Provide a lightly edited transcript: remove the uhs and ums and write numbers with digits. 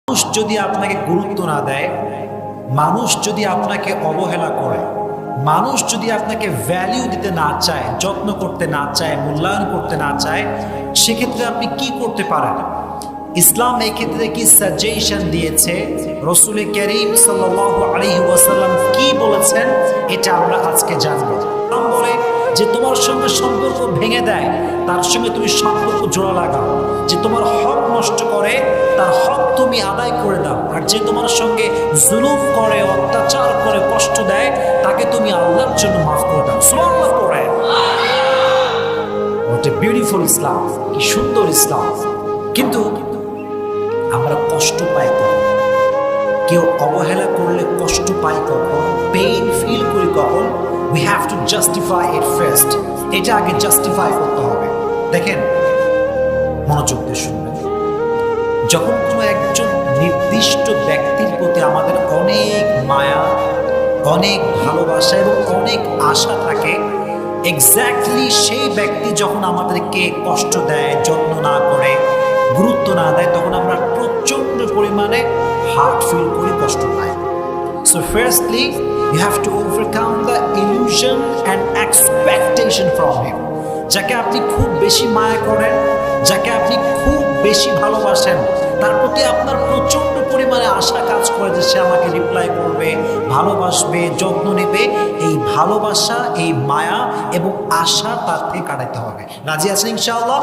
মানুষ যদি আপনাকে গুরুত্ব না দেয়, মানুষ যদি আপনাকে অবহেলা করে, মানুষ যদি আপনাকে ভ্যালিউ দিতে না চায়, যত্ন করতে না চায়, মূল্যায়ন করতে না চায়, সেক্ষেত্রে আপনি কি করতে পারেন? ইসলাম এই ক্ষেত্রে কি সাজেশন দিয়েছে, রাসূল করিম সাল্লাল্লাহু আলাইহি ওয়াসাল্লাম কি বলেছেন, এটা আমরা আজকে জানবো। ইসলাম বলে যে তোমার সঙ্গে সম্পর্ক ভেঙে দেয় তার সঙ্গে তুমি সম্পর্ক জোড়া লাগাও, যে তোমার হক নষ্ট করে তার হক তুমি আদায় করে দাও, আর যে তোমার সঙ্গে জুলুম করে, অত্যাচার করে, কষ্ট দেয় তাকে তুমি আল্লাহর জন্য মাফ করে দাও। সুবহানাল্লাহ পড়ে। হোয়াট এ বিউটিফুল ইসলাম, কি সুন্দর ইসলাম। কিন্তু আমরা কষ্ট পাই কখন? কেউ অবহেলা করলে কষ্ট পাই কখন? পেইন ফিল করি কখন? We have to justify it first. এটা আগে জাস্টিফাই করতে হবে। দেখেন, মনোযোগ দিয়ে শুনবেন। যখন কোনো একজন নির্দিষ্ট ব্যক্তির প্রতি আমাদের অনেক মায়া, অনেক ভালোবাসা এবং অনেক আশা থাকে, এক্স্যাক্টলি সেই ব্যক্তি যখন আমাদেরকে কষ্ট দেয়, যত্ন না করে, গুরুত্ব না দেয়, তখন আমরা প্রচন্ড পরিমাণে হার্ট ফিল করি, কষ্ট পাই। So firstly, you have to overcome the illusion and expectation from him. যাকে আপনি খুব বেশি মায়া করেন, যাকে আপনি খুব বেশি ভালোবাসেন, তার প্রতি আপনার প্রচন্ড পরিমাণে আশা কাজ করে যে সে আমাকে রিপ্লাই করবে, ভালোবাসবে, যত্ন নেবে। এই ভালোবাসা, এই মায়া এবং আশা তার থেকে কাটাতে হবে। রাজি আছেন ইনশাআল্লাহ?